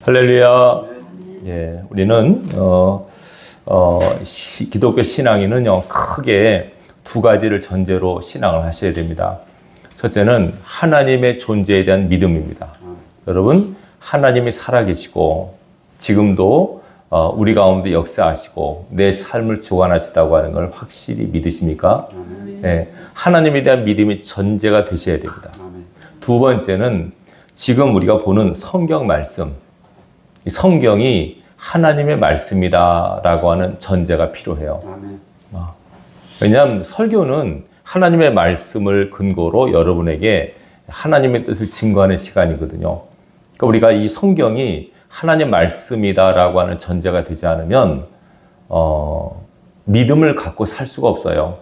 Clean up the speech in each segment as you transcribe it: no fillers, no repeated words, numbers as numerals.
할렐루야. 예, 우리는 기독교 신앙인은요 크게 두 가지를 전제로 신앙을 하셔야 됩니다. 첫째는 하나님의 존재에 대한 믿음입니다. 여러분, 하나님이 살아계시고 지금도 우리 가운데 역사하시고 내 삶을 주관하시다고 하는 걸 확실히 믿으십니까? 예, 하나님에 대한 믿음이 전제가 되셔야 됩니다. 두 번째는 지금 우리가 보는 성경 말씀, 성경이 하나님의 말씀이다라고 하는 전제가 필요해요. 왜냐하면 설교는 하나님의 말씀을 근거로 여러분에게 하나님의 뜻을 증거하는 시간이거든요. 그러니까 우리가 이 성경이 하나님의 말씀이다라고 하는 전제가 되지 않으면 믿음을 갖고 살 수가 없어요.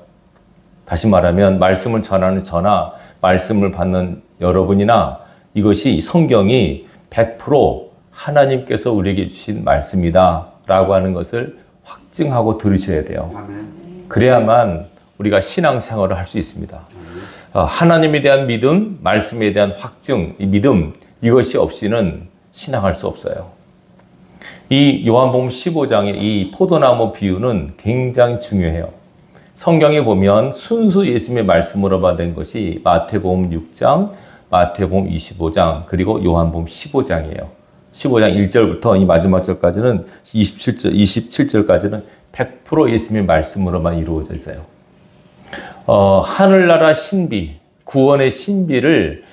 다시 말하면 말씀을 전하는 저나 말씀을 받는 여러분이나 이것이 성경이 100% 하나님께서 우리에게 주신 말씀이다 라고 하는 것을 확증하고 들으셔야 돼요. 그래야만 우리가 신앙생활을 할 수 있습니다. 하나님에 대한 믿음, 말씀에 대한 확증, 이 믿음, 이것이 없이는 신앙할 수 없어요. 이 요한복음 15장의 이 포도나무 비유는 굉장히 중요해요. 성경에 보면 순수 예수님의 말씀으로 받은 것이 마태복음 6장, 마태복음 25장, 그리고 요한복음 15장이에요. 15장 1절부터 이 마지막 절까지는 27절까지는 100% 예수님의 말씀으로만 이루어져 있어요. 하늘나라 신비, 구원의 신비를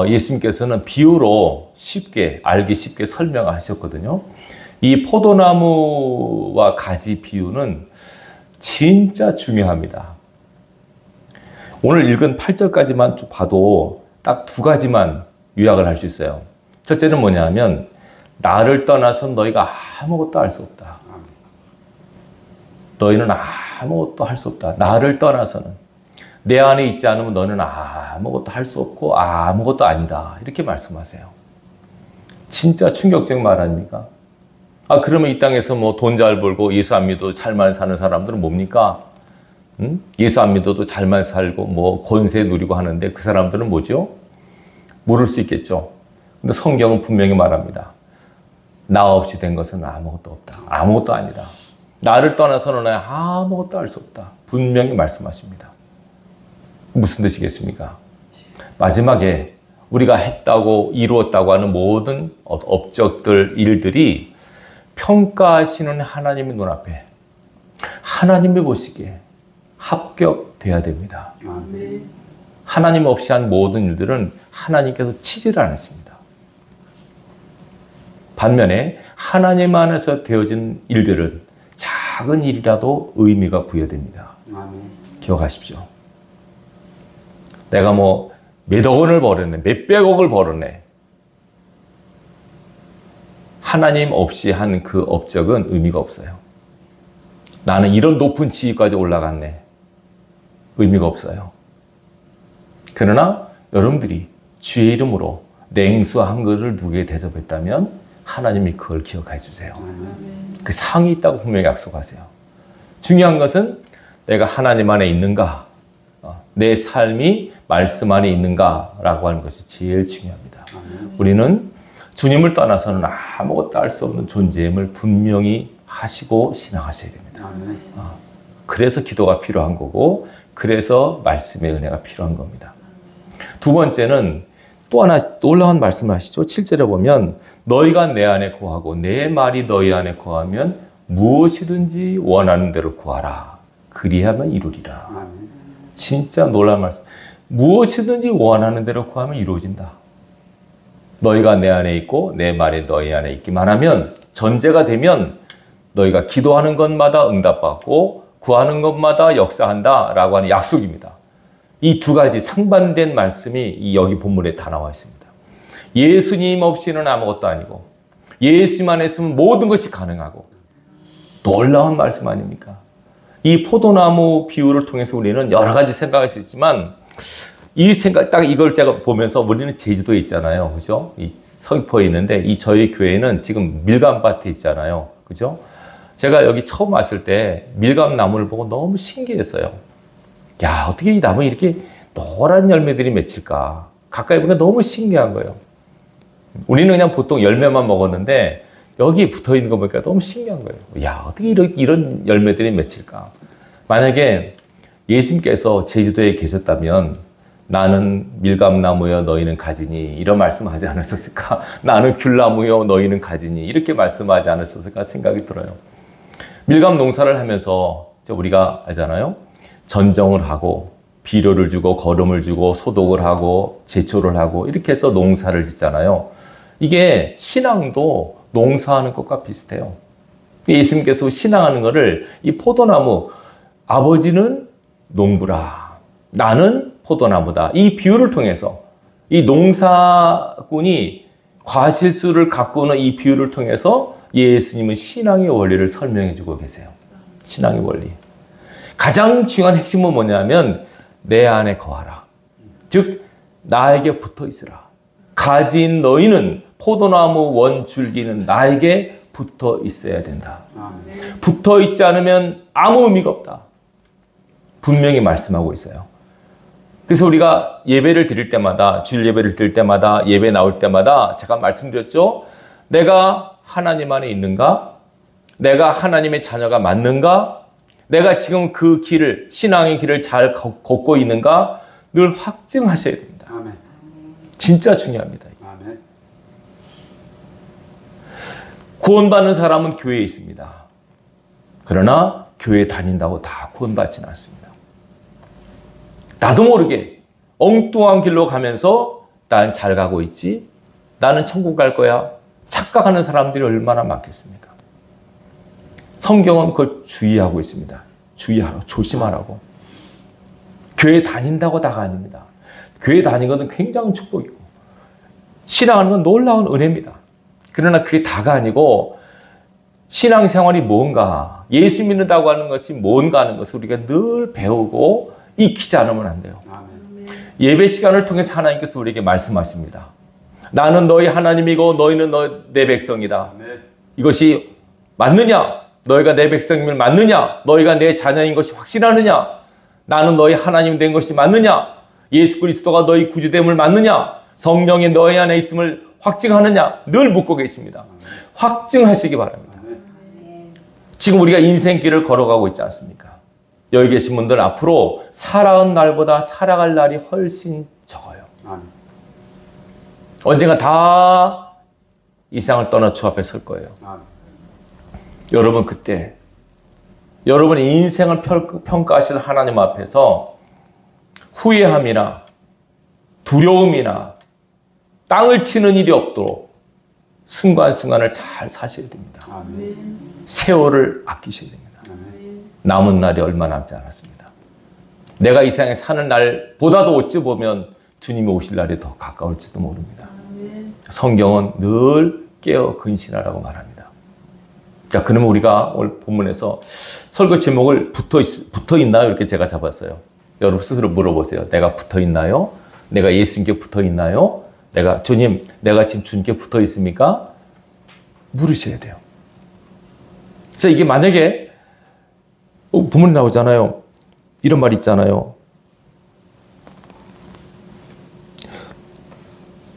예수님께서는 비유로 쉽게, 알기 쉽게 설명하셨거든요. 이 포도나무와 가지 비유는 진짜 중요합니다. 오늘 읽은 8절까지만 봐도 딱 두 가지만 요약을 할 수 있어요. 첫째는 뭐냐면 나를 떠나서 너희가 아무것도 할 수 없다. 너희는 아무것도 할 수 없다. 나를 떠나서는. 내 안에 있지 않으면 너는 아무것도 할 수 없고 아무것도 아니다. 이렇게 말씀하세요. 진짜 충격적인 말 아닙니까? 그러면 이 땅에서 뭐 돈 잘 벌고 예수 안 믿어도 잘만 사는 사람들은 뭡니까? 예수 안 믿어도 잘만 살고 뭐 권세 누리고 하는데 그 사람들은 뭐죠? 모를 수 있겠죠. 근데 성경은 분명히 말합니다. 나 없이 된 것은 아무것도 없다. 아무것도 아니다. 나를 떠나서는 아무것도 할 수 없다. 분명히 말씀하십니다. 무슨 뜻이겠습니까? 마지막에 우리가 했다고 이루었다고 하는 모든 업적들, 일들이 평가하시는 하나님의 눈앞에 하나님이 보시기에 합격돼야 됩니다. 하나님 없이 한 모든 일들은 하나님께서 치지를 않으십니다. 반면에 하나님 안에서 되어진 일들은 작은 일이라도 의미가 부여됩니다. 기억하십시오. 내가 뭐 몇억 원을 벌었네, 몇백억을 벌었네. 하나님 없이 한 그 업적은 의미가 없어요. 나는 이런 높은 지위까지 올라갔네. 의미가 없어요. 그러나 여러분들이 주의 이름으로 냉수 한 그릇을 누구에게 대접했다면 하나님이 그걸 기억해 주세요. 그 상이 있다고 분명히 약속하세요. 중요한 것은 내가 하나님 안에 있는가, 내 삶이 말씀 안에 있는가라고 하는 것이 제일 중요합니다. 우리는 주님을 떠나서는 아무것도 할 수 없는 존재임을 분명히 하시고 신앙하셔야 됩니다. 그래서 기도가 필요한 거고, 그래서 말씀의 은혜가 필요한 겁니다. 두 번째는 또 하나 놀라운 말씀을 하시죠. 7절에 보면 너희가 내 안에 거하고 내 말이 너희 안에 거하면 무엇이든지 원하는 대로 구하라. 그리하면 이루리라. 진짜 놀라운 말씀. 무엇이든지 원하는 대로 구하면 이루어진다. 너희가 내 안에 있고 내 말이 너희 안에 있기만 하면, 전제가 되면 너희가 기도하는 것마다 응답받고 구하는 것마다 역사한다 라고 하는 약속입니다. 이 두 가지 상반된 말씀이 여기 본문에 다 나와 있습니다. 예수님 없이는 아무것도 아니고 예수님만 있으면 모든 것이 가능하고, 놀라운 말씀 아닙니까? 이 포도나무 비유를 통해서 우리는 여러 가지 생각할 수 있지만, 이 생각, 딱 이걸 제가 보면서 우리는 제주도에 있잖아요. 그죠? 이 서귀포에 있는데, 이 저희 교회는 지금 밀감밭에 있잖아요. 그죠? 제가 여기 처음 왔을 때 밀감 나무를 보고 너무 신기했어요. 야, 어떻게 이 나무에 이렇게 노란 열매들이 맺힐까? 가까이 보니까 너무 신기한 거예요. 우리는 그냥 보통 열매만 먹었는데 여기 붙어 있는 거 보니까 너무 신기한 거예요. 야, 어떻게 이런 열매들이 맺힐까? 만약에 예수님께서 제주도에 계셨다면 나는 밀감나무여 너희는 가지니 이런 말씀하지 않았었을까? 나는 귤나무여 너희는 가지니 이렇게 말씀하지 않았었을까 생각이 들어요. 밀감 농사를 하면서 우리가 알잖아요. 전정을 하고 비료를 주고 거름을 주고 소독을 하고 제초를 하고 이렇게 해서 농사를 짓잖아요. 이게 신앙도 농사하는 것과 비슷해요. 예수님께서 신앙하는 것을 이 포도나무, 아버지는 농부라, 나는 포도나무다. 이 비유를 통해서 이 농사꾼이 과실수를 가꾸는 이 비유를 통해서 예수님은 신앙의 원리를 설명해 주고 계세요. 신앙의 원리. 가장 중요한 핵심은 뭐냐면 내 안에 거하라. 즉 나에게 붙어 있으라. 가진 너희는 포도나무 원 줄기는 나에게 붙어 있어야 된다. 붙어 있지 않으면 아무 의미가 없다. 분명히 말씀하고 있어요. 그래서 우리가 예배를 드릴 때마다, 주일 예배를 드릴 때마다, 예배 나올 때마다 제가 말씀드렸죠. 내가 하나님 안에 있는가? 내가 하나님의 자녀가 맞는가? 내가 지금 그 길을, 신앙의 길을 잘 걷고 있는가? 늘 확증하셔야 됩니다. 아멘. 진짜 중요합니다. 아멘. 구원받는 사람은 교회에 있습니다. 그러나 교회 다닌다고 다 구원받지는 않습니다. 나도 모르게 엉뚱한 길로 가면서 난 잘 가고 있지? 나는 천국 갈 거야? 착각하는 사람들이 얼마나 많겠습니까? 성경은 그걸 주의하고 있습니다. 주의하라고, 조심하라고. 교회 다닌다고 다가 아닙니다. 교회 다니는 것은 굉장한 축복이고 신앙하는 건 놀라운 은혜입니다. 그러나 그게 다가 아니고 신앙생활이 뭔가, 예수 믿는다고 하는 것이 뭔가 하는 것을 우리가 늘 배우고 익히지 않으면 안 돼요. 예배 시간을 통해서 하나님께서 우리에게 말씀하십니다. 나는 너희 하나님이고 너희는 내 백성이다. 이것이 맞느냐? 너희가 내 백성임을 맞느냐? 너희가 내 자녀인 것이 확실하느냐? 나는 너희 하나님 된 것이 맞느냐? 예수 그리스도가 너희 구주됨을 맞느냐? 성령이 너희 안에 있음을 확증하느냐? 늘 묻고 계십니다. 확증하시기 바랍니다. 지금 우리가 인생길을 걸어가고 있지 않습니까? 여기 계신 분들 앞으로 살아온 날보다 살아갈 날이 훨씬 적어요. 언젠가 다 이 세상을 떠나 주 앞에 설 거예요. 여러분 그때 여러분의 인생을 평가하실 하나님 앞에서 후회함이나 두려움이나 땅을 치는 일이 없도록 순간순간을 잘 사셔야 됩니다. 세월을 아끼셔야 됩니다. 남은 날이 얼마 남지 않았습니다. 내가 이 세상에 사는 날보다도 어찌 보면 주님이 오실 날이 더 가까울지도 모릅니다. 성경은 늘 깨어 근신하라고 말합니다. 자, 그러면 우리가 오늘 본문에서 설교 제목을 붙어 있나요? 이렇게 제가 잡았어요. 여러분 스스로 물어보세요. 내가 붙어 있나요? 내가 예수님께 붙어 있나요? 주님, 내가 지금 주님께 붙어 있습니까? 물으셔야 돼요. 그래서 이게 만약에 본문 나오잖아요. 이런 말 있잖아요.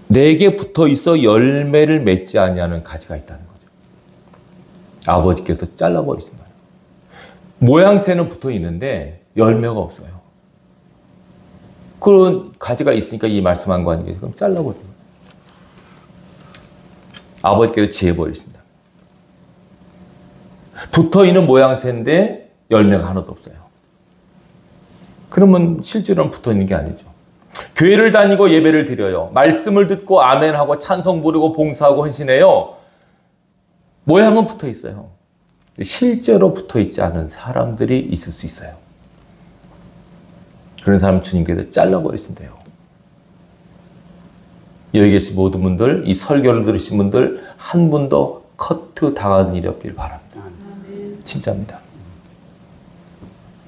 내게 붙어 있어 열매를 맺지 아니하는 가지가 있다는 거죠. 아버지께서 잘라버리신다. 모양새는 붙어 있는데 열매가 없어요. 그런 가지가 있으니까 이 말씀한 거 아니겠어요? 그럼 잘라버립니다. 아버지께서 재버리신다. 붙어 있는 모양새인데 열매가 하나도 없어요. 그러면 실제로는 붙어 있는 게 아니죠. 교회를 다니고 예배를 드려요. 말씀을 듣고 아멘하고 찬송 부르고 봉사하고 헌신해요. 모양은 붙어 있어요. 실제로 붙어 있지 않은 사람들이 있을 수 있어요. 그런 사람 주님께서 잘라버리신대요. 여기 계신 모든 분들, 이 설교를 들으신 분들 한 분도 커트 당하는 일이 없길 바랍니다. 진짜입니다.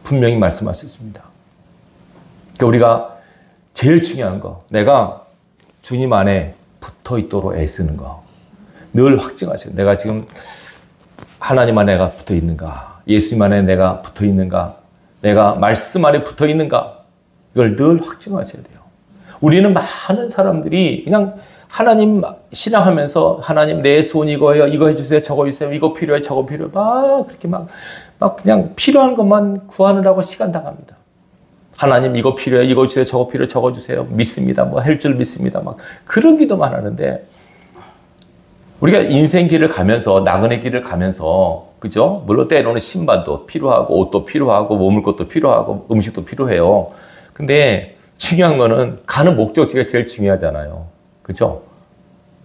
분명히 말씀하셨습니다. 그러니까 우리가 제일 중요한 거, 내가 주님 안에 붙어 있도록 애쓰는 거. 늘 확증하세요. 내가 지금 하나님 안에 내가 붙어 있는가? 예수님 안에 내가 붙어 있는가? 내가 말씀 안에 붙어 있는가? 이걸 늘 확증하셔야 돼요. 우리는 많은 사람들이 그냥 하나님 신앙하면서 하나님 내 소원 이거예요. 이거 해주세요. 저거 해주세요. 이거 필요해. 저거 필요해. 막 그렇게 막 그냥 필요한 것만 구하느라고 시간 당합니다. 하나님 이거 필요해. 이거 주세요. 저거 필요해. 저거 주세요. 믿습니다. 뭐 할 줄 믿습니다. 막 그런 기도만 하는데 우리가 인생 길을 가면서 나그네 길을 가면서 그죠? 물론 때로는 신발도 필요하고 옷도 필요하고 머물 것도 필요하고 음식도 필요해요. 근데 중요한 거는 가는 목적지가 제일 중요하잖아요. 그죠?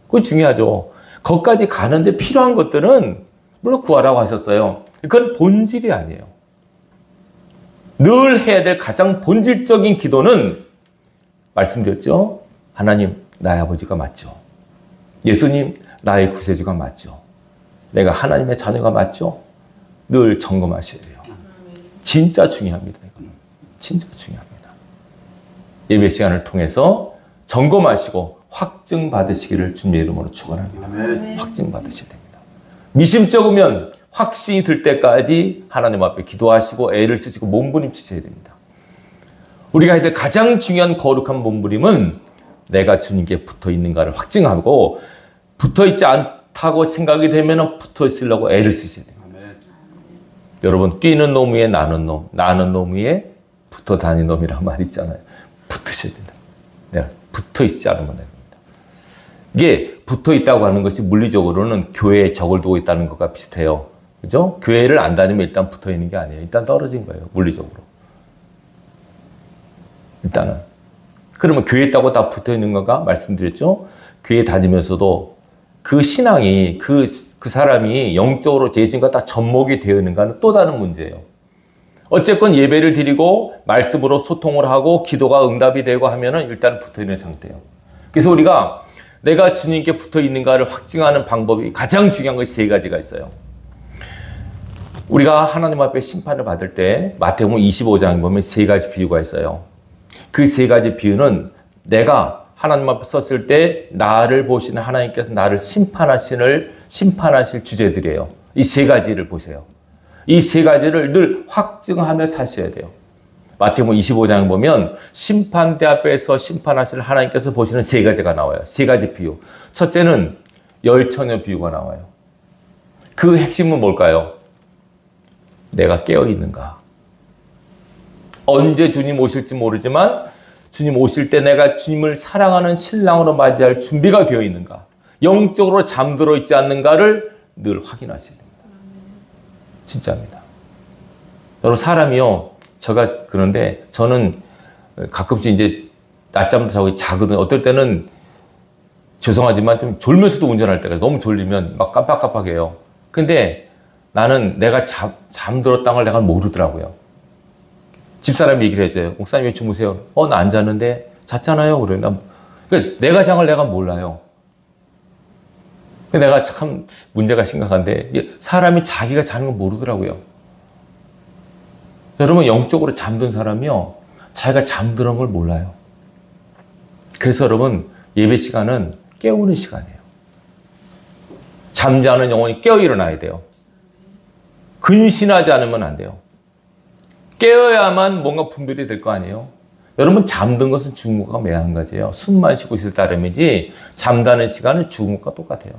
그거 중요하죠. 거기까지 가는데 필요한 것들은 물론 구하라고 하셨어요. 그건 본질이 아니에요. 늘 해야 될 가장 본질적인 기도는 말씀드렸죠. 하나님, 나의 아버지가 맞죠. 예수님, 나의 구세주가 맞죠. 내가 하나님의 자녀가 맞죠. 늘 점검하셔야 돼요. 진짜 중요합니다. 이거는. 진짜 중요합니다. 예배 시간을 통해서 점검하시고 확증 받으시기를 주님의 이름으로 축원합니다. 확증 받으셔야 됩니다. 미심쩍으면 확신이 들 때까지 하나님 앞에 기도하시고 애를 쓰시고 몸부림치셔야 됩니다. 우리가 해야 될 가장 중요한 거룩한 몸부림은 내가 주님께 붙어 있는가를 확증하고 붙어 있지 않다고 생각이 되면 붙어 있으려고 애를 쓰셔야 됩니다. 여러분, 뛰는 놈 위에 나는 놈, 나는 놈 위에 붙어 다니는 놈이란 말 있잖아요. 붙으셔야 된다. 내가 붙어 있지 않으면 됩니다. 이게 붙어 있다고 하는 것이 물리적으로는 교회에 적을 두고 있다는 것과 비슷해요. 그죠? 교회를 안 다니면 일단 붙어 있는 게 아니에요. 일단 떨어진 거예요. 물리적으로. 일단은. 그러면 교회에 있다고 다 붙어 있는 건가? 말씀드렸죠? 교회 다니면서도 그 신앙이, 그 사람이 영적으로 예수님과 다 접목이 되어 있는가는 또 다른 문제예요. 어쨌건 예배를 드리고 말씀으로 소통을 하고 기도가 응답이 되고 하면은 일단 붙어 있는 상태예요. 그래서 우리가 내가 주님께 붙어 있는가를 확증하는 방법이 가장 중요한 것이 세 가지가 있어요. 우리가 하나님 앞에 심판을 받을 때 마태복음 25장에 보면 세 가지 비유가 있어요. 그 세 가지 비유는 내가 하나님 앞에 섰을 때 나를 보시는 하나님께서 나를 심판하실 주제들이에요. 이 세 가지를 보세요. 이 세 가지를 늘 확증하며 사셔야 돼요. 마태복음 25장에 보면 심판대 앞에서 심판하실 하나님께서 보시는 세 가지가 나와요. 세 가지 비유. 첫째는 열처녀 비유가 나와요. 그 핵심은 뭘까요? 내가 깨어있는가? 언제 주님 오실지 모르지만 주님 오실 때 내가 주님을 사랑하는 신랑으로 맞이할 준비가 되어 있는가? 영적으로 잠들어 있지 않는가를 늘 확인하셔야 됩니다. 진짜입니다. 여러분, 사람이요. 제가 그런데 저는 가끔씩 이제 낮잠도 자고 자거든요. 어떨 때는 죄송하지만 좀 졸면서도 운전할 때가 너무 졸리면 막 깜빡깜빡해요. 근데 나는 내가 잠들었다는 걸 내가 모르더라고요. 집사람이 얘기를 해줘요. 목사님 왜 주무세요? 나 안 자는데 잤잖아요. 그래. 그러니까 내가 잔 걸 내가 몰라요. 내가 참 문제가 심각한데 사람이 자기가 자는 걸 모르더라고요. 여러분, 영적으로 잠든 사람이요, 자기가 잠드는 걸 몰라요. 그래서 여러분, 예배 시간은 깨우는 시간이에요. 잠자는 영혼이 깨어 일어나야 돼요. 근신하지 않으면 안 돼요. 깨어야만 뭔가 분별이 될 거 아니에요. 여러분, 잠든 것은 죽은 것과 마찬가지예요. 숨만 쉬고 있을 따름이지 잠자는 시간은 죽은 것과 똑같아요.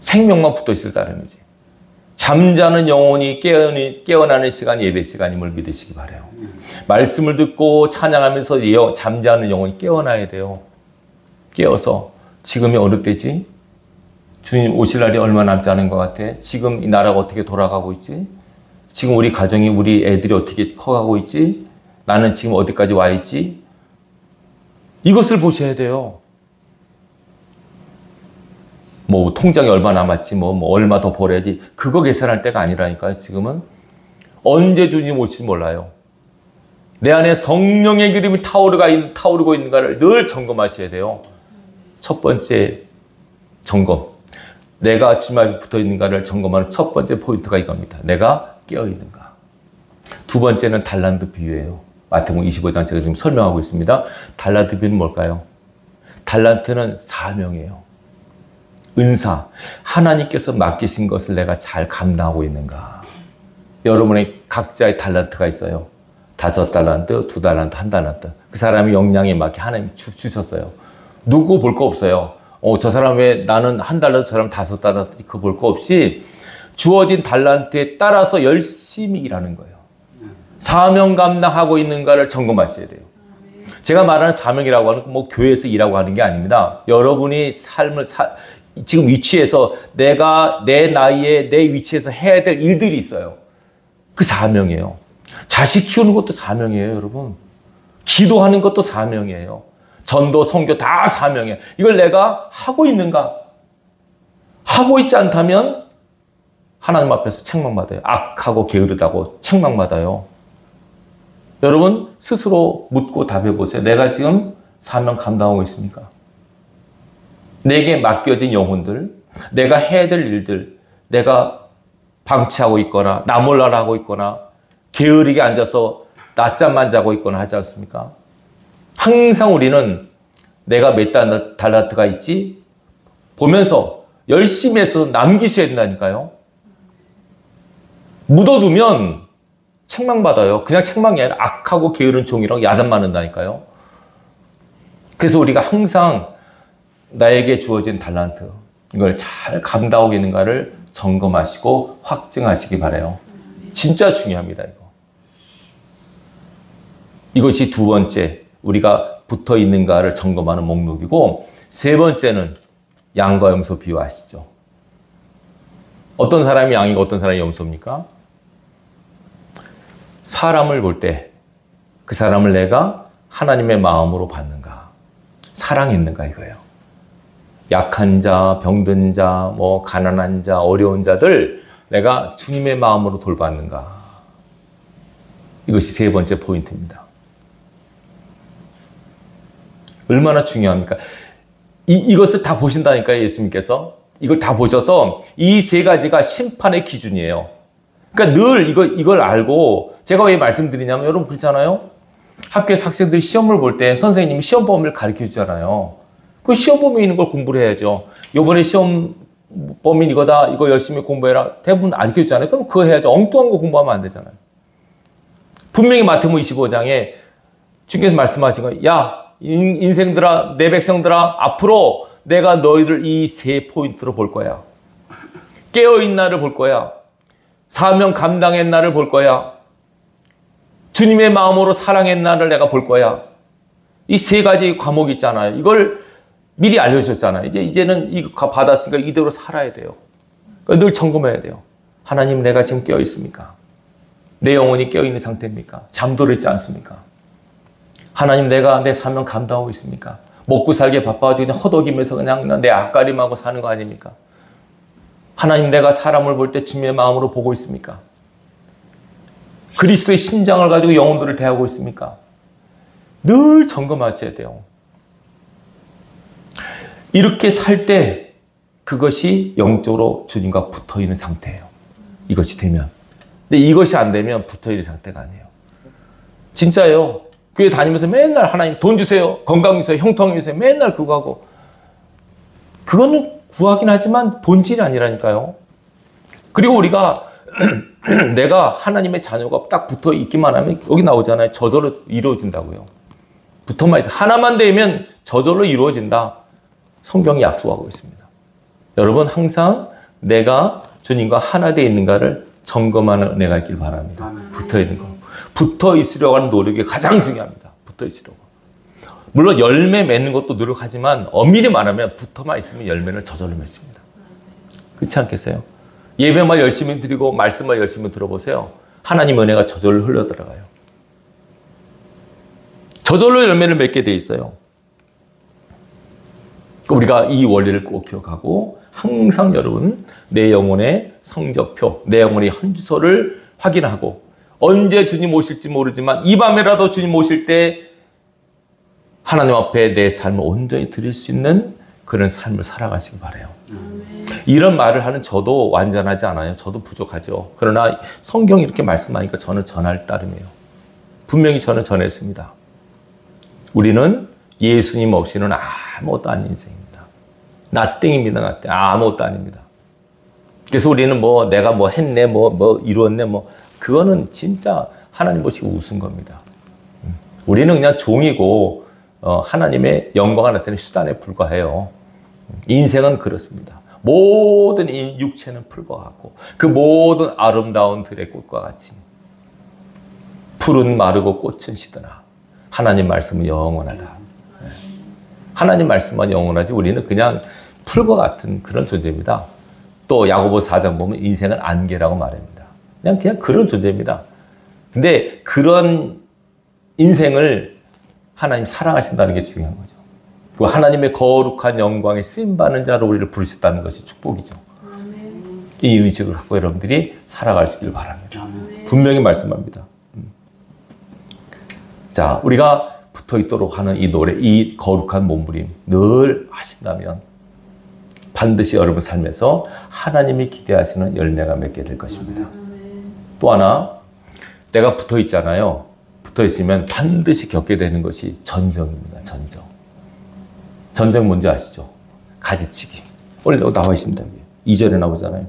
생명만 붙어 있을 따름이지. 잠자는 영혼이 깨어나는 시간이 예배 시간임을 믿으시기 바라요. 말씀을 듣고 찬양하면서 잠자는 영혼이 깨어나야 돼요. 깨어서 지금이 어느 때지? 주님 오실 날이 얼마 남지 않은 것 같아? 지금 이 나라가 어떻게 돌아가고 있지? 지금 우리 가정이, 우리 애들이 어떻게 커가고 있지? 나는 지금 어디까지 와 있지? 이것을 보셔야 돼요. 뭐 통장에 얼마 남았지, 뭐 얼마 더 벌어야지, 그거 계산할 때가 아니라니까요. 지금은 언제 주님 오실지 몰라요. 내 안에 성령의 기름이 타오르고 있는가를 늘 점검하셔야 돼요. 첫 번째 점검, 내가 주님 앞에 붙어 있는가를 점검하는 첫 번째 포인트가 이겁니다. 내가 깨어 있는가. 두 번째는 달란트 비유예요. 마태복음 25장 제가 지금 설명하고 있습니다. 달란트 비유는 뭘까요? 달란트는 사명이에요. 은사, 하나님께서 맡기신 것을 내가 잘 감당하고 있는가. 여러분의 각자의 달란트가 있어요. 5달란트, 2달란트, 1달란트. 그 사람의 역량에 맞게 하나님 주셨어요. 누구 볼 거 없어요. 저 사람 왜 나는 한 달러도 저 사람 5달러 그거 볼 거 없이 주어진 달란트에 따라서 열심히 일하는 거예요. 사명 감당하고 있는가를 점검하셔야 돼요. 제가 말하는 사명이라고 하는 건 뭐 교회에서 일하고 하는 게 아닙니다. 여러분이 삶을 지금 위치에서 내가 내 나이에 내 위치에서 해야 될 일들이 있어요. 그 사명이에요. 자식 키우는 것도 사명이에요, 여러분. 기도하는 것도 사명이에요. 전도, 선교 다 사명이에요. 이걸 내가 하고 있는가? 하고 있지 않다면 하나님 앞에서 책망받아요. 악하고 게으르다고 책망받아요. 여러분 스스로 묻고 답해 보세요. 내가 지금 사명 감당하고 있습니까? 내게 맡겨진 영혼들, 내가 해야 될 일들, 내가 방치하고 있거나 나몰라라 하고 있거나 게으르게 앉아서 낮잠만 자고 있거나 하지 않습니까? 항상 우리는 내가 몇 달란트가 있지? 보면서 열심히 해서 남기셔야 된다니까요. 묻어두면 책망받아요. 그냥 책망이 아니라 악하고 게으른 종이라고 야단 맞는다니까요. 그래서 우리가 항상 나에게 주어진 달란트, 이걸 잘 감당하고 있는가를 점검하시고 확증하시기 바라요. 진짜 중요합니다, 이거. 이것이 두 번째, 우리가 붙어 있는가를 점검하는 목록이고, 세 번째는 양과 염소 비유하시죠. 어떤 사람이 양이고 어떤 사람이 염소입니까? 사람을 볼 때 그 사람을 내가 하나님의 마음으로 봤는가, 사랑했는가 이거예요. 약한 자, 병든 자, 가난한 자, 어려운 자들 내가 주님의 마음으로 돌봤는가. 이것이 세 번째 포인트입니다. 얼마나 중요합니까? 이것을 다 보신다니까요, 예수님께서. 이걸 다 보셔서 이 세 가지가 심판의 기준이에요. 그러니까 늘 이걸 알고, 제가 왜 말씀드리냐면, 여러분 그렇잖아요? 학교에서 학생들이 시험을 볼 때 선생님이 시험 범위를 가르쳐 주잖아요. 그 시험 범위에 있는 걸 공부를 해야죠. 요번에 시험 범위는 이거다, 이거 열심히 공부해라. 대부분 안 가르쳐 주잖아요. 그럼 그거 해야죠. 엉뚱한 거 공부하면 안 되잖아요. 분명히 마태복음 25장에 주께서 말씀하신 거예요. 야, 인생들아, 내 백성들아, 앞으로 내가 너희를 이 세 포인트로 볼 거야. 깨어있는 날을 볼 거야. 사명 감당의 날을 볼 거야. 주님의 마음으로 사랑의 날을 내가 볼 거야. 이 세 가지 과목이 있잖아요. 이걸 미리 알려주셨잖아요. 이제는 이거 받았으니까 이대로 살아야 돼요. 그러니까 늘 점검해야 돼요. 하나님, 내가 지금 깨어있습니까? 내 영혼이 깨어있는 상태입니까? 잠들어 있지 않습니까? 하나님, 내가 내 사명 감당하고 있습니까? 먹고 살게 바빠가지고 그냥 허덕이면서 그냥 내 앞가림하고 사는 거 아닙니까? 하나님, 내가 사람을 볼 때 주님의 마음으로 보고 있습니까? 그리스도의 심장을 가지고 영혼들을 대하고 있습니까? 늘 점검하셔야 돼요. 이렇게 살 때 그것이 영적으로 주님과 붙어있는 상태예요. 이것이 되면. 근데 이것이 안 되면 붙어있는 상태가 아니에요. 진짜예요. 교회 다니면서 맨날 하나님 돈 주세요, 건강 주세요, 형통 주세요, 맨날 그거 하고. 그거는 구하긴 하지만 본질이 아니라니까요. 그리고 우리가 내가 하나님의 자녀가 딱 붙어 있기만 하면 여기 나오잖아요. 저절로 이루어진다고요. 붙어만 있어. 하나만 되면 저절로 이루어진다. 성경이 약속하고 있습니다. 여러분 항상 내가 주님과 하나 되어 있는가를 점검하는 은혜가 있길 바랍니다. 붙어 있는 거. 붙어 있으려고 하는 노력이 가장 중요합니다. 붙어 있으려고. 물론 열매 맺는 것도 노력하지만 엄밀히 말하면 붙어만 있으면 열매를 저절로 맺습니다. 그렇지 않겠어요? 예배만 열심히 드리고 말씀만 열심히 들어보세요. 하나님 은혜가 저절로 흘러들어가요. 저절로 열매를 맺게 돼 있어요. 우리가 이 원리를 꼭 기억하고 항상 여러분 내 영혼의 성적표, 내 영혼의 현주소를 확인하고 언제 주님 오실지 모르지만 이 밤에라도 주님 오실 때 하나님 앞에 내 삶을 온전히 드릴 수 있는 그런 삶을 살아가시기 바라요. 이런 말을 하는 저도 완전하지 않아요. 저도 부족하죠. 그러나 성경이 이렇게 말씀하니까 저는 전할 따름이에요. 분명히 저는 전했습니다. 우리는 예수님 없이는 아무것도 아닌 인생입니다. 나땡입니다. 나땡. 아무것도 아닙니다. 그래서 우리는 내가 했네, 이루었네, 그거는 진짜 하나님 보시고 웃은 겁니다. 우리는 그냥 종이고 하나님의 영광을 나타내는 수단에 불과해요. 인생은 그렇습니다. 모든 육체는 풀과 같고 그 모든 아름다운 들의 꽃과 같이 풀은 마르고 꽃은 시드나 하나님 말씀은 영원하다. 하나님 말씀만 영원하지 우리는 그냥 풀과 같은 그런 존재입니다. 또 야고보 4장 보면 인생은 안개라고 말합니다. 그냥 그런 존재입니다. 근데 그런 인생을 하나님 사랑하신다는 게 중요한 거죠. 그 하나님의 거룩한 영광에 쓰임받는 자로 우리를 부르셨다는 것이 축복이죠. 이 의식을 갖고 여러분들이 살아갈 수 있기를 바랍니다. 분명히 말씀합니다. 자, 우리가 붙어 있도록 하는 이 노래, 이 거룩한 몸부림 늘 하신다면 반드시 여러분 삶에서 하나님이 기대하시는 열매가 맺게 될 것입니다. 또 하나, 내가 붙어 있잖아요. 붙어 있으면 반드시 겪게 되는 것이 전정입니다. 전정. 전정 뭔지 아시죠? 가지치기. 원래 여기 나와 있습니다. 2절에 나오잖아요.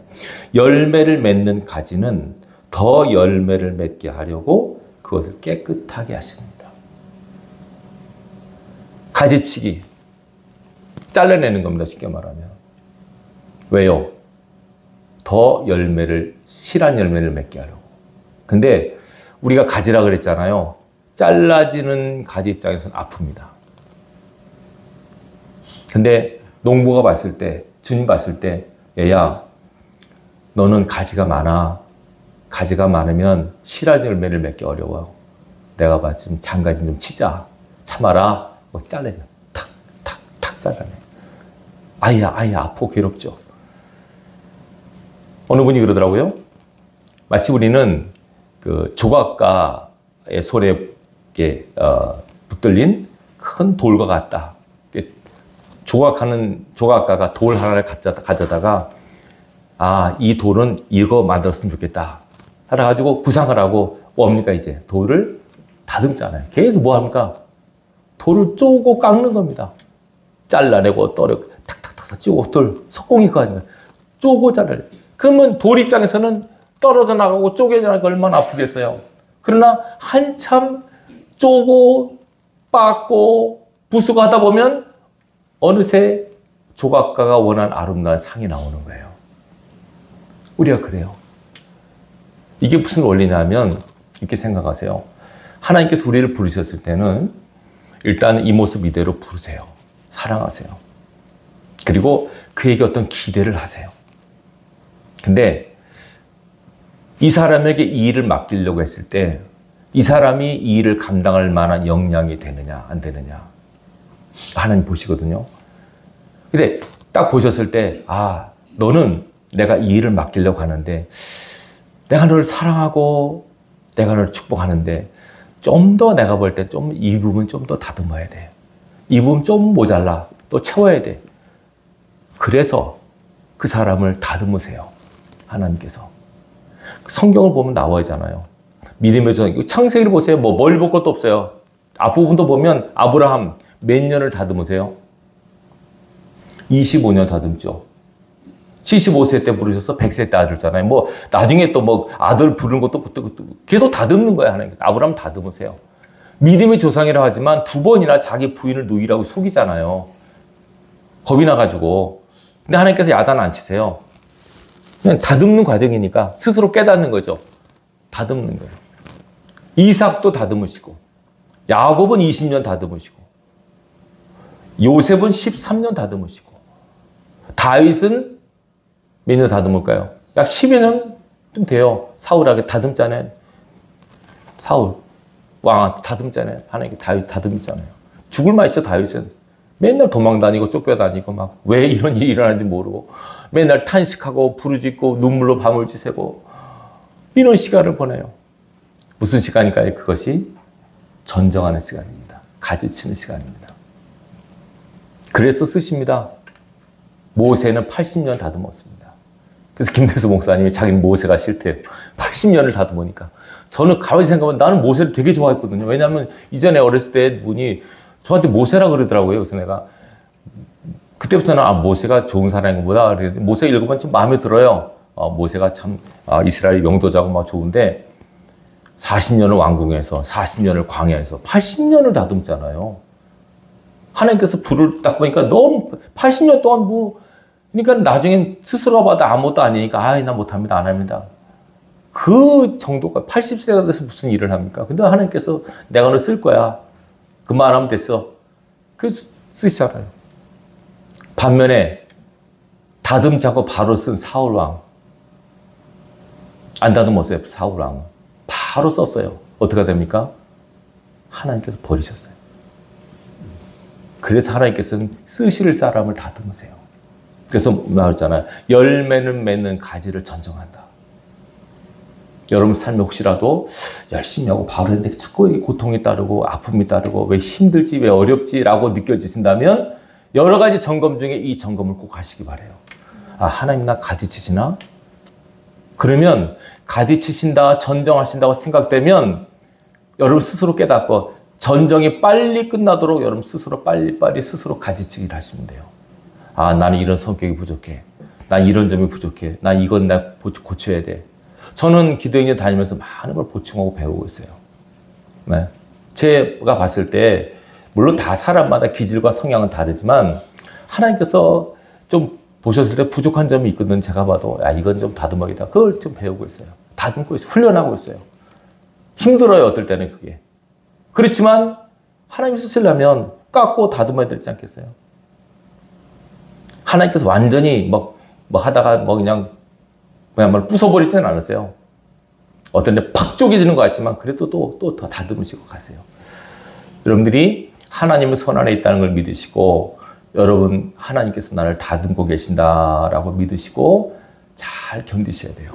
열매를 맺는 가지는 더 열매를 맺게 하려고 그것을 깨끗하게 하십니다. 가지치기. 잘라내는 겁니다. 쉽게 말하면. 왜요? 더 열매를, 실한 열매를 맺게 하려고. 근데 우리가 가지라 그랬잖아요. 잘라지는 가지 입장에서는 아픕니다. 근데 농부가 봤을 때, 주님 봤을 때, 얘야, 너는 가지가 많아. 가지가 많으면 실한 열매를 맺기 어려워. 내가 봐, 지금 장가지 좀 치자. 참아라. 잘라내. 탁 잘라내. 아이야, 아프고 괴롭죠. 어느 분이 그러더라고요. 마치 우리는 그 조각가의 손에 붙들린 큰 돌과 같다. 조각가가 돌 하나를 가져다가 이 돌은 이거 만들었으면 좋겠다. 그래가지고 구상을 하고 뭡니까 이제 돌을 다듬잖아요. 계속 뭐 합니까? 돌을 쪼고 깎는 겁니다. 잘라내고 탁탁탁 찌고 돌 석공이 그거 아닙니까? 쪼고 잘라내. 그러면 돌 입장에서는 떨어져 나가고 쪼개져 나가고 얼마나 아프겠어요. 그러나 한참 쪼고 빻고 부수고 하다 보면 어느새 조각가가 원하는 아름다운 상이 나오는 거예요. 우리가 그래요. 이게 무슨 원리냐면 이렇게 생각하세요. 하나님께서 우리를 부르셨을 때는 일단 이 모습 이대로 부르세요. 사랑하세요. 그리고 그에게 어떤 기대를 하세요. 근데 이 사람에게 이 일을 맡기려고 했을 때 이 사람이 이 일을 감당할 만한 역량이 되느냐 안 되느냐 하나님 보시거든요. 근데 딱 보셨을 때 너는 내가 이 일을 맡기려고 하는데 내가 너를 사랑하고 내가 너를 축복하는데 좀 더 내가 볼 때 좀 이 부분 좀 더 다듬어야 돼. 이 부분 좀 모자라. 또 채워야 돼. 그래서 그 사람을 다듬으세요. 하나님께서. 성경을 보면 나와있잖아요. 믿음의 조상. 창세기를 보세요. 멀리 볼 것도 없어요. 앞부분도 보면 아브라함 몇 년을 다듬으세요? 25년 다듬죠. 75세 때 부르셔서 100세 때 아들잖아요. 나중에 또 아들 부르는 것도 계속 다듬는 거예요. 하나님. 아브라함 다듬으세요. 믿음의 조상이라고 하지만 2번이나 자기 부인을 누이라고 속이잖아요. 겁이 나가지고. 근데 하나님께서 야단 안 치세요. 그냥 다듬는 과정이니까 스스로 깨닫는 거죠. 다듬는 거예요. 이삭도 다듬으시고, 야곱은 20년 다듬으시고, 요셉은 13년 다듬으시고, 다윗은 몇 년 다듬을까요? 약 10여 년쯤 돼요. 사울에게 다듬잖아요. 사울 왕한테 다듬잖아요. 하나님께 다윗 다듬잖아요. 죽을 맛이죠. 다윗은 맨날 도망다니고 쫓겨다니고 막 왜 이런 일이 일어나는지 모르고 맨날 탄식하고 부르짖고 눈물로 밤을 지새고 이런 시간을 보내요. 무슨 시간일까요? 그것이 전정하는 시간입니다. 가지치는 시간입니다. 그래서 쓰십니다. 모세는 80년 다듬었습니다. 그래서 김대수 목사님이 자기는 모세가 싫대요. 80년을 다듬으니까. 저는 가만히 생각하면 나는 모세를 되게 좋아했거든요. 왜냐하면 이전에 어렸을 때 분이 저한테 모세라 그러더라고요. 그래서 내가 그때부터는 모세가 좋은 사람인 것보다 모세 읽으면 좀 마음에 들어요. 모세가 참 이스라엘 명도자고 막 좋은데 40년을 왕궁에서 40년을 광야에서 80년을 다듬잖아요. 하나님께서 불을 딱 보니까 너무 80년 동안 뭐 그러니까 나중엔 스스로가 봐도 아무것도 아니니까 나 못합니다. 안 합니다. 그 정도가 80세가 돼서 무슨 일을 합니까? 근데 하나님께서 내가 너를 쓸 거야. 그만하면 됐어. 그래서 쓰시잖아요. 반면에 다듬지 않고 바로 쓴 사울왕. 안 다듬었어요. 사울왕은. 바로 썼어요. 어떻게 됩니까? 하나님께서 버리셨어요. 그래서 하나님께서는 쓰실 사람을 다듬으세요. 그래서 나왔잖아요. 열매는 맺는 가지를 전정한다. 여러분 삶에 혹시라도 열심히 하고 바로 했는데 자꾸 고통이 따르고 아픔이 따르고 왜 힘들지 왜 어렵지라고 느껴지신다면 여러 가지 점검 중에 이 점검을 꼭 하시기 바라요. 하나님 나 가지 치시나? 그러면 가지 치신다 전정하신다고 생각되면 여러분 스스로 깨닫고 전정이 빨리 끝나도록 여러분 스스로 빨리빨리 스스로 가지치기를 하시면 돼요. 나는 이런 성격이 부족해. 난 이런 점이 부족해. 난 이건 나 고쳐야 돼. 저는 기도행전 다니면서 많은 걸 보충하고 배우고 있어요. 네. 제가 봤을 때 물론 다 사람마다 기질과 성향은 다르지만 하나님께서 좀 보셨을 때 부족한 점이 있거든. 제가 봐도 이건 좀 다듬어야겠다. 그걸 좀 배우고 있어요. 다듬고 있어요. 훈련하고 있어요. 힘들어요. 어떨 때는 그게. 그렇지만 하나님이 쓰시려면 깎고 다듬어야 되지 않겠어요? 하나님께서 완전히 뭐 하다가 그냥 부숴버리지는 않으세요. 어떤 데 팍 쪼개지는 것 같지만 그래도 또 더 다듬으시고 가세요. 여러분들이 하나님의 손 안에 있다는 걸 믿으시고 여러분 하나님께서 나를 다듬고 계신다라고 믿으시고 잘 견디셔야 돼요.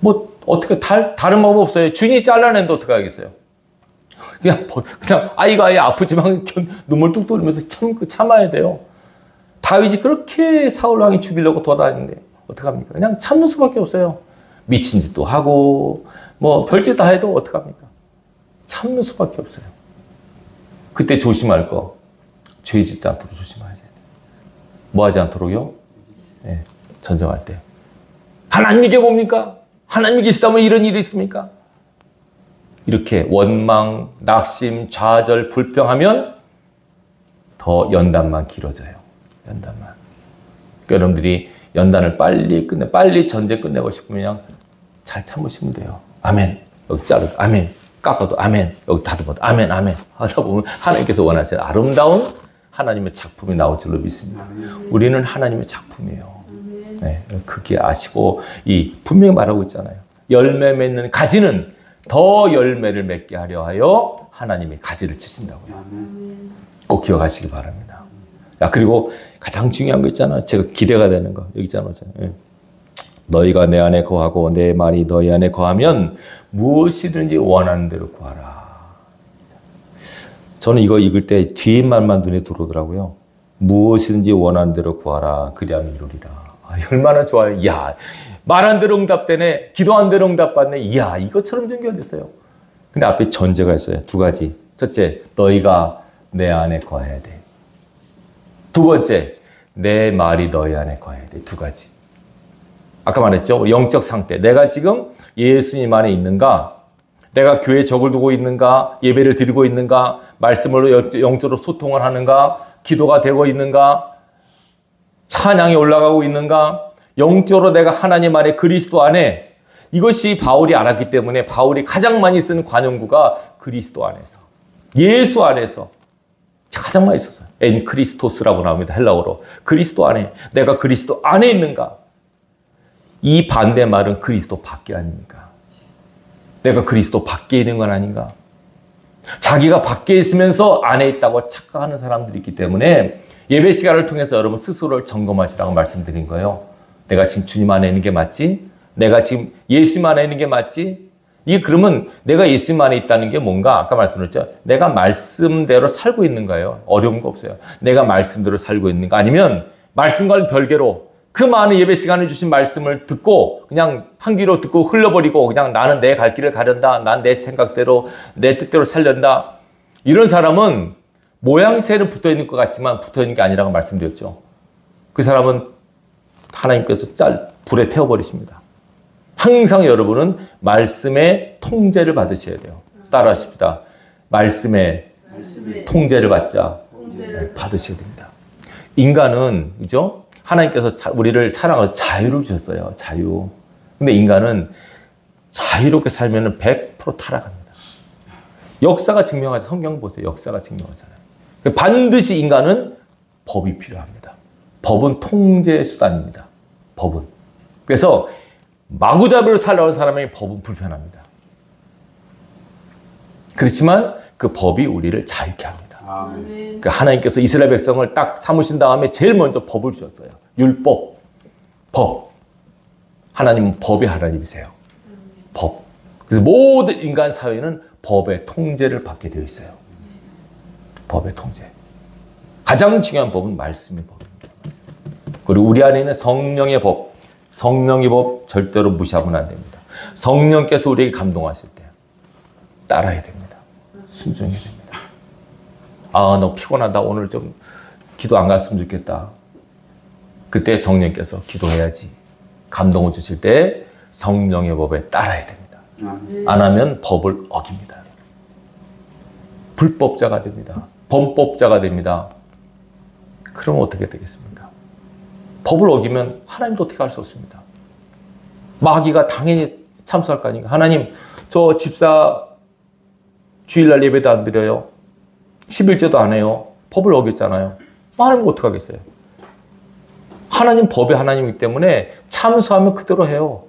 뭐 어떻게 다른 방법 없어요. 주인이 잘라내는데 어떻게 하겠어요? 그냥 아이가 아프지만 눈물 뚝 흘리면서 참아야 돼요. 다윗이 그렇게 사울왕이 죽이려고 돌아다니는데 어떡합니까? 그냥 참는 수밖에 없어요. 미친 짓도 하고 뭐 별짓 다 해도 어떡합니까? 참는 수밖에 없어요. 그때 조심할 거 죄 짓지 않도록 조심해야 돼요. 뭐 하지 않도록요? 네, 전정할 때. 하나님 이게 뭡니까? 하나님이 계시다면 이런 일이 있습니까? 이렇게 원망, 낙심, 좌절, 불평하면 더 연단만 길어져요. 연단만. 그러니까 여러분들이 연단을 빨리 전쟁 끝내고 싶으면 잘 참으시면 돼요. 아멘. 여기 자르도 아멘. 깎아도 아멘. 여기 다듬어도 아멘, 아멘. 하다 보면 하나님께서 원하시는 아름다운 하나님의 작품이 나올 줄로 믿습니다. 우리는 하나님의 작품이에요. 네, 그게 아시고 분명히 말하고 있잖아요. 열매 맺는 가지는 더 열매를 맺게 하려 하여 하나님이 가지를 치신다고요. 꼭 기억하시기 바랍니다. 그리고 가장 중요한 거 있잖아. 제가 기대가 되는 거. 여기 있잖아. 너희가 내 안에 거하고 내 말이 너희 안에 거하면 무엇이든지 원하는 대로 구하라. 저는 이거 읽을 때 뒤에 말만 눈에 들어오더라고요. 무엇이든지 원하는 대로 구하라. 그리하면 이루리라. 얼마나 좋아요. 말한 대로 응답되네. 기도한 대로 응답받네. 이것처럼 좋은 게 어딨어요. 근데 앞에 전제가 있어요. 두 가지. 첫째, 너희가 내 안에 거해야 돼. 두 번째, 내 말이 너희 안에 거해야 돼. 두 가지. 아까 말했죠. 영적 상태. 내가 지금 예수님 안에 있는가? 내가 교회에 적을 두고 있는가? 예배를 드리고 있는가? 말씀으로 영적으로 소통을 하는가? 기도가 되고 있는가? 찬양이 올라가고 있는가? 영적으로 내가 하나님 안에 그리스도 안에 이것이 바울이 알았기 때문에 바울이 가장 많이 쓰는 관용구가 그리스도 안에서 예수 안에서 가장 많이 썼어요. 엔 크리스토스라고 나옵니다. 헬라어로. 그리스도 안에 내가 그리스도 안에 있는가? 이 반대말은 그리스도 밖에 아닙니까? 내가 그리스도 밖에 있는 건 아닌가? 자기가 밖에 있으면서 안에 있다고 착각하는 사람들이 있기 때문에 예배 시간을 통해서 여러분 스스로를 점검하시라고 말씀드린 거예요. 내가 지금 주님 안에 있는 게 맞지? 내가 지금 예수님 안에 있는 게 맞지? 이게 그러면 내가 예수님 안에 있다는 게 뭔가? 아까 말씀드렸죠? 내가 말씀대로 살고 있는가요? 어려운 거 없어요. 내가 말씀대로 살고 있는가? 아니면 말씀과는 별개로 그 많은 예배 시간에 주신 말씀을 듣고 그냥 한 귀로 듣고 흘려버리고 그냥 나는 내 갈 길을 가련다. 난 내 생각대로 내 뜻대로 살련다. 이런 사람은 모양새는 붙어있는 것 같지만 붙어있는 게 아니라고 말씀드렸죠. 그 사람은 하나님께서 불에 태워버리십니다. 항상 여러분은 말씀의 통제를 받으셔야 돼요. 따라하십시다. 말씀의 통제를 받자. 받으셔야 됩니다. 인간은, 그죠? 하나님께서 우리를 사랑하셔서 자유를 주셨어요. 자유. 근데 인간은 자유롭게 살면 100% 타락합니다. 역사가 증명하죠. 성경 보세요. 역사가 증명하잖아요. 반드시 인간은 법이 필요합니다. 법은 통제 수단입니다. 법은. 그래서 마구잡이로 살아온 사람에게 법은 불편합니다. 그렇지만 그 법이 우리를 자유케 합니다. 그러니까 하나님께서 이스라엘 백성을 딱 삼으신 다음에 제일 먼저 법을 주셨어요. 율법, 법. 하나님은 법의 하나님이세요. 법. 그래서 모든 인간 사회는 법의 통제를 받게 되어 있어요. 법의 통제. 가장 중요한 법은 말씀의 법입니다. 그리고 우리 안에 있는 성령의 법, 성령의 법 절대로 무시하면 안 됩니다. 성령께서 우리에게 감동하실 때 따라야 됩니다. 순종해야 됩니다. 아, 너 피곤하다. 오늘 좀 기도 안 갔으면 좋겠다. 그때 성령께서 기도해야지. 감동을 주실 때 성령의 법에 따라야 됩니다. 안 하면 법을 어깁니다. 불법자가 됩니다. 범법자가 됩니다. 그럼 어떻게 되겠습니까? 법을 어기면 하나님도 어떻게 할 수 없습니다. 마귀가 당연히 참수할 거 아닙니까? 하나님, 저 집사 주일날 예배도 안 드려요. 11제도 안 해요. 법을 어겼잖아요. 하나님 어떻게 하겠어요? 하나님 법이 하나님이기 때문에 참수하면 그대로 해요.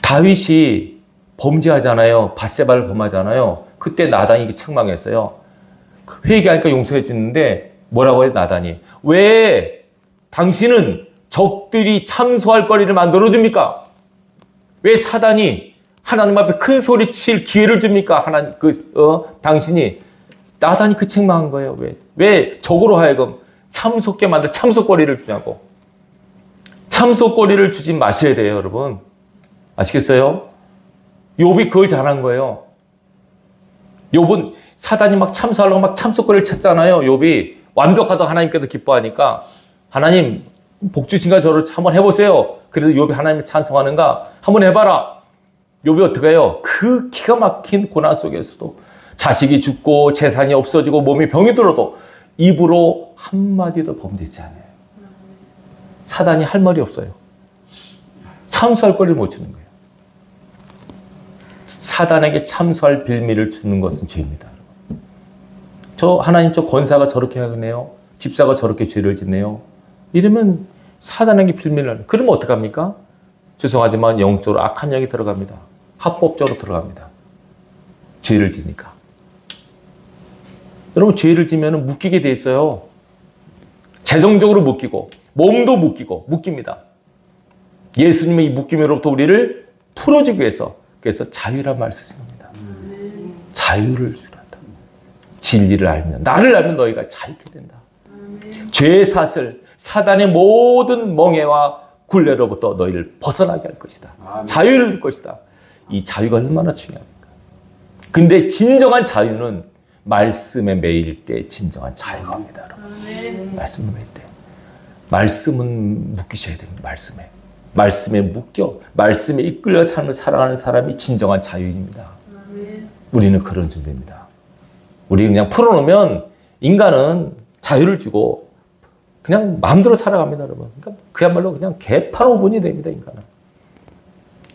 다윗이 범죄하잖아요. 밧세바를 범하잖아요. 그때 나단이 책망했어요. 회개하니까 용서해 주는데 뭐라고 해요, 나단이? 왜 당신은 적들이 참소할 거리를 만들어줍니까? 왜 사단이 하나님 앞에 큰 소리 칠 기회를 줍니까? 당신이, 나단이 그 책망한 거예요. 왜 적으로 하여금 참속게 만들 참속거리를 주냐고. 참속거리를 주지 마셔야 돼요, 여러분. 아시겠어요? 욥이 그걸 잘한 거예요. 욥은 사단이 막 참소하려고 막 참속거리를 쳤잖아요. 욥이 완벽하다 하나님께서 기뻐하니까 하나님 복 주신가 저를 한번 해보세요. 그래도 욥이 하나님을 찬송하는가 한번 해봐라. 욥이 어떻게 해요? 그 기가 막힌 고난 속에서도 자식이 죽고 재산이 없어지고 몸에 병이 들어도 입으로 한마디도 범죄치 않아요. 사단이 할 말이 없어요. 참수할 거리를 못 주는 거예요. 사단에게 참수할 빌미를 주는 것은 죄입니다. 하나님 저 권사가 저렇게 하네요. 집사가 저렇게 죄를 짓네요. 이러면 사단에게 빌미를, 그러면 어떡합니까? 죄송하지만 영적으로 악한 영이 들어갑니다. 합법적으로 들어갑니다. 죄를 지니까. 여러분, 죄를 지면 묶이게 돼 있어요. 재정적으로 묶이고 몸도 묶입니다. 예수님의 이 묶임으로부터 우리를 풀어주기 위해서, 그래서 자유란 말 쓰신 겁니다. 자유를 주란다. 진리를 알면, 나를 알면 너희가 자유케 된다. 죄의 사슬, 사단의 모든 멍해와 굴레로부터 너희를 벗어나게 할 것이다. 자유를 줄 것이다. 이 자유가 얼마나 중요합니까? 근데 진정한 자유는 말씀에 매일 때 진정한 자유가 옵니다. 말씀에 매일 때. 말씀은 묶이셔야 됩니다. 말씀에 묶여, 말씀에 이끌려 삶을 살아가는 사람이 진정한 자유인입니다. 우리는 그런 존재입니다. 우리 그냥 풀어놓으면 인간은 자유를 주고 그냥 마음대로 살아갑니다, 여러분. 그러니까 그야말로 그냥 개판오분이 됩니다, 인간은.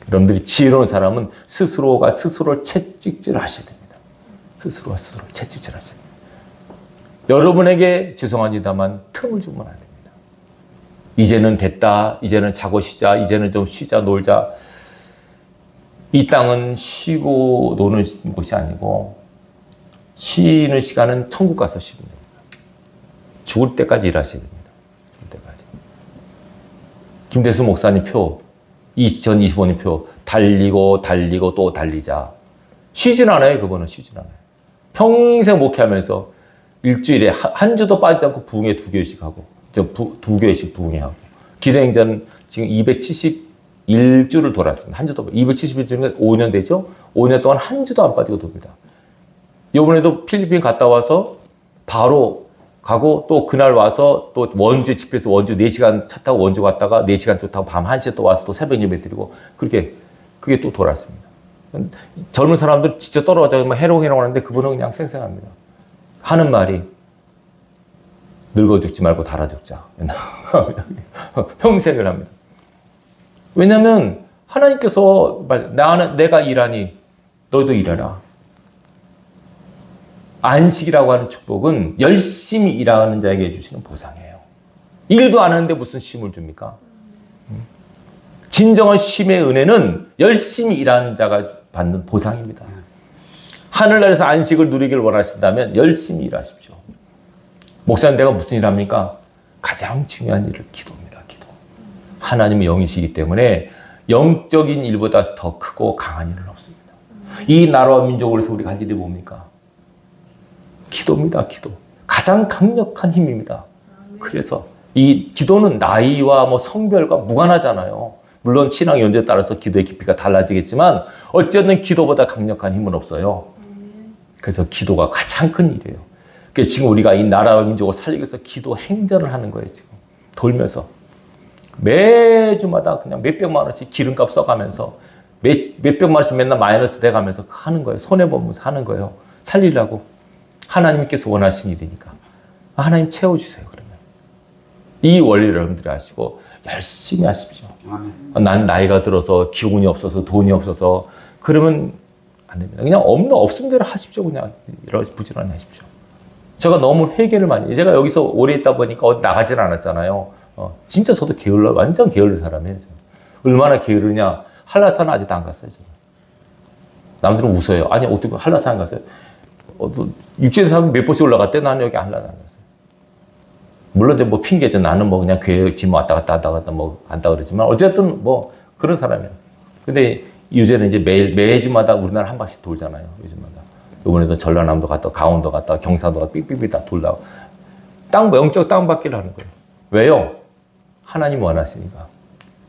여러분들이 지혜로운 사람은 스스로가 스스로를 채찍질 하셔야 됩니다. 스스로가 스스로를 채찍질 하셔야 됩니다. 여러분에게 죄송합니다만 틈을 주면 안 됩니다. 이제는 됐다. 이제는 자고 쉬자. 이제는 좀 쉬자, 놀자. 이 땅은 쉬고 노는 곳이 아니고 쉬는 시간은 천국 가서 쉬면 됩니다. 죽을 때까지 일하셔야 됩니다. 죽을 때까지. 김대수 목사님 표, 2025년 표, 달리고 또 달리자. 쉬진 않아요, 그거는 쉬진 않아요. 평생 목회하면서 일주일에 한 주도 빠지지 않고 부흥회 2교회씩 하고, 2교회씩 부흥회 하고, 기도행전 지금 271주를 돌았습니다. 한 주도, 271주면 5년 되죠? 5년 동안 한 주도 안 빠지고 돕니다. 이번에도 필리핀 갔다 와서 바로 가고 또 그날 와서 또 원주 집에서 원주 4시간 차 타고 원주 갔다가 4시간 또 타고 밤 1시에 또 와서 또 새벽 예배 드리고 그게 또 돌았습니다. 젊은 사람들 진짜 떨어져 해롱해롱 하는데 그분은 그냥 쌩쌩합니다. 하는 말이 늙어 죽지 말고 달아 죽자. 평생을 합니다. 왜냐하면 하나님께서 내가 일하니 너희도 일해라. 안식이라고 하는 축복은 열심히 일하는 자에게 주시는 보상이에요. 일도 안 하는데 무슨 쉼을 줍니까? 진정한 쉼의 은혜는 열심히 일하는 자가 받는 보상입니다. 하늘나라에서 안식을 누리길 원하신다면 열심히 일하십시오. 목사님 내가 무슨 일 합니까? 가장 중요한 일을 기도입니다. 기도. 하나님은 영이시기 때문에 영적인 일보다 더 크고 강한 일은 없습니다. 이 나라와 민족을 위해서 우리가 할 일이 뭡니까? 기도입니다. 기도. 가장 강력한 힘입니다. 그래서 이 기도는 나이와 뭐 성별과 무관하잖아요. 물론 신앙 연조에 따라서 기도의 깊이가 달라지겠지만 어쨌든 기도보다 강력한 힘은 없어요. 그래서 기도가 가장 큰 일이에요. 그래서 지금 우리가 이 나라와 민족을 살리기 위해서 기도 행전을 하는 거예요. 지금 돌면서 매주마다 그냥 몇백만 원씩 기름값 써가면서 몇백만 원씩 맨날 마이너스 돼가면서 하는 거예요. 손해보면서 하는 거예요. 살리려고. 하나님께서 원하신 일이니까. 하나님 채워주세요. 그러면 이 원리를 여러분들이 아시고 열심히 하십시오. 난 나이가 들어서 기운이 없어서 돈이 없어서 그러면 안 됩니다. 그냥 없은 대로 하십시오. 그냥 부지런히 하십시오. 제가 너무 회개를 많이 제가 여기서 오래 있다 보니까 어디 나가질 않았잖아요. 진짜 저도 완전 게을른 사람이에요. 얼마나 게으르냐. 한라산 아직도 안 갔어요. 저는. 남들은 웃어요. 아니 어떻게 한라산 안 갔어요? 육지에 사람 몇 번씩 올라갔대. 나는 여기 한라산 안 갔어요. 물론 이제 뭐 핑계죠. 나는 뭐 그냥 교회 짐 왔다 갔다 뭐 간다 그러지만 어쨌든 뭐 그런 사람이에요. 근데 요새는 이제 매주마다 우리나라 한 바퀴 돌잖아요. 요즘마다. 이번에도 전라남도 갔다 강원도 갔다 경상도 갔다 삑삑삑 다 돌다가 영적 땅받기를 하는 거예요. 왜요? 하나님 원하시니까.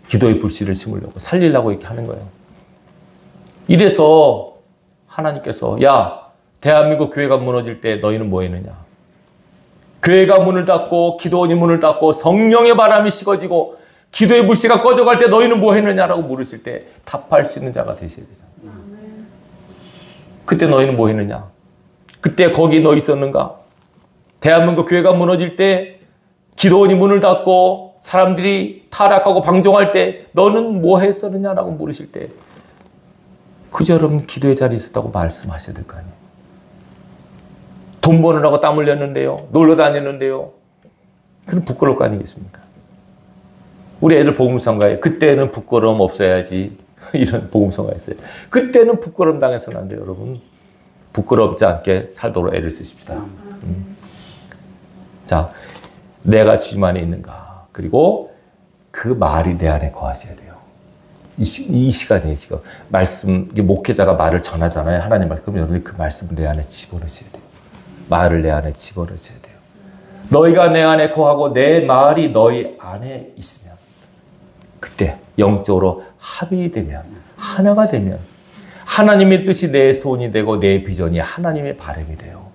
기도의 불씨를 심으려고 살리려고 이렇게 하는 거예요. 이래서 하나님께서 야 대한민국 교회가 무너질 때 너희는 뭐 했느냐? 교회가 문을 닫고 기도원이 문을 닫고 성령의 바람이 식어지고 기도의 불씨가 꺼져갈 때 너희는 뭐 했느냐라고 물으실 때 답할 수 있는 자가 되셔야 되잖아요. 그때 너희는 뭐 했느냐? 그때 거기 너 있었는가? 대한민국 교회가 무너질 때 기도원이 문을 닫고 사람들이 타락하고 방종할 때 너는 뭐 했었느냐라고 물으실 때 그저 여러분 기도의 자리에 있었다고 말씀하셔야 될 거 아니에요. 돈 버느라고 땀 흘렸는데요. 놀러 다녔는데요. 그럼 부끄러울 거 아니겠습니까? 우리 애들 복음성가에 그때는 부끄러움 없어야지 이런 복음성가 있어요. 그때는 부끄러움 당해서는 안 돼요. 여러분. 부끄럽지 않게 살도록 애를 쓰십시다. 자, 내가 주님 안에 있는가. 그리고 그 말이 내 안에 거하셔야 돼요. 이 시간에 지금 말씀, 목회자가 말을 전하잖아요. 하나님 말. 그럼 여러분이 그 말씀을 내 안에 집어넣으셔야 돼요. 말을 내 안에 집어넣으셔야 돼요. 너희가 내 안에 거하고 내 말이 너희 안에 있으면 그때 영적으로 합의되면 하나가 되면 하나님의 뜻이 내 소원이 되고 내 비전이 하나님의 바람이 돼요.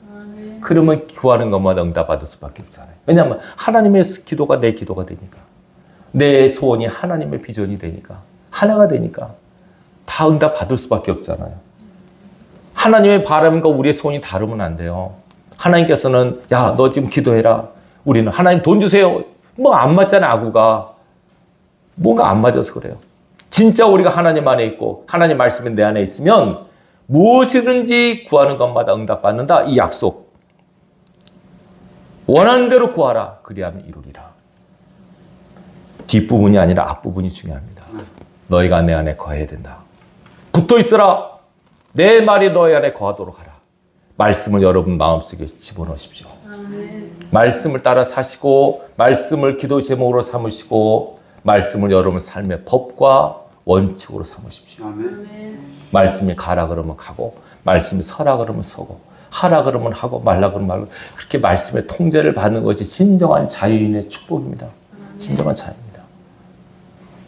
그러면 구하는 것마다 응답받을 수밖에 없잖아요. 왜냐하면 하나님의 기도가 내 기도가 되니까 내 소원이 하나님의 비전이 되니까 하나가 되니까 다 응답받을 수밖에 없잖아요. 하나님의 바람과 우리의 소원이 다르면 안 돼요. 하나님께서는 야, 너 지금 기도해라. 우리는 하나님 돈 주세요. 뭐 안 맞잖아요. 아구가. 뭔가 안 맞아서 그래요. 진짜 우리가 하나님 안에 있고 하나님 말씀이 내 안에 있으면 무엇이든지 구하는 것마다 응답받는다. 이 약속. 원하는 대로 구하라. 그리하면 이루리라. 뒷부분이 아니라 앞부분이 중요합니다. 너희가 내 안에 거해야 된다. 붙어 있어라. 내 말이 너희 안에 거하도록 하라. 말씀을 여러분 마음속에 집어넣으십시오. 말씀을 따라 사시고 말씀을 기도 제목으로 삼으시고 말씀을 여러분 삶의 법과 원칙으로 삼으십시오. 말씀이 가라 그러면 가고 말씀이 서라 그러면 서고 하라 그러면 하고 말라 그러면 말고 그렇게 말씀의 통제를 받는 것이 진정한 자유인의 축복입니다. 진정한 자유입니다.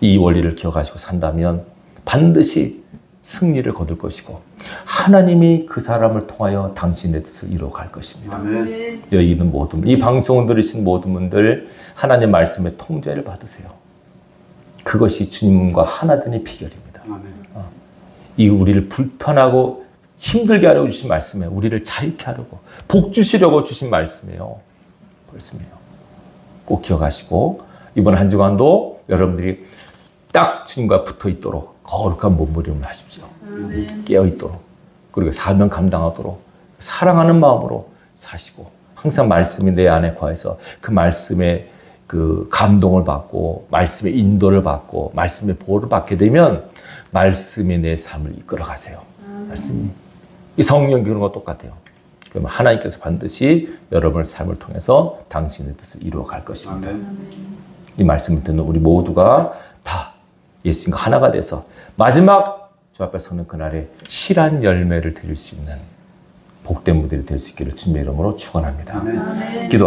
이 원리를 기억하시고 산다면 반드시 승리를 거둘 것이고 하나님이 그 사람을 통하여 당신의 뜻을 이루어갈 것입니다. 아멘. 여기 있는 모든 이 방송을 들으신 모든 분들 하나님 말씀의 통제를 받으세요. 그것이 주님과 하나 되는 비결입니다. 아멘. 이 우리를 불편하고 힘들게 하려고 주신 말씀에 우리를 자유케 하려고 복 주시려고 주신 말씀이에요. 꼭 기억하시고 이번 한 주간도 여러분들이 딱 주님과 붙어 있도록 거룩한 몸부림을 하십시오. 아멘. 깨어 있도록 그리고 사명 감당하도록 사랑하는 마음으로 사시고 항상 말씀이 내 안에 거해서 그 말씀의 그 감동을 받고 말씀의 인도를 받고 말씀의 보호를 받게 되면 말씀이 내 삶을 이끌어 가세요. 말씀이 이 성령 그런 거 똑같아요. 그러면 하나님께서 반드시 여러분의 삶을 통해서 당신의 뜻을 이루어 갈 것입니다. 아멘. 이 말씀을 듣는 우리 모두가 다 예수님과 하나가 돼서 마지막 주 앞에 서는 그날에 실한 열매를 드릴 수 있는 복된 무대를 될 수 있기를 주님의 이름으로 축원합니다. 아멘. 기도하겠습니다.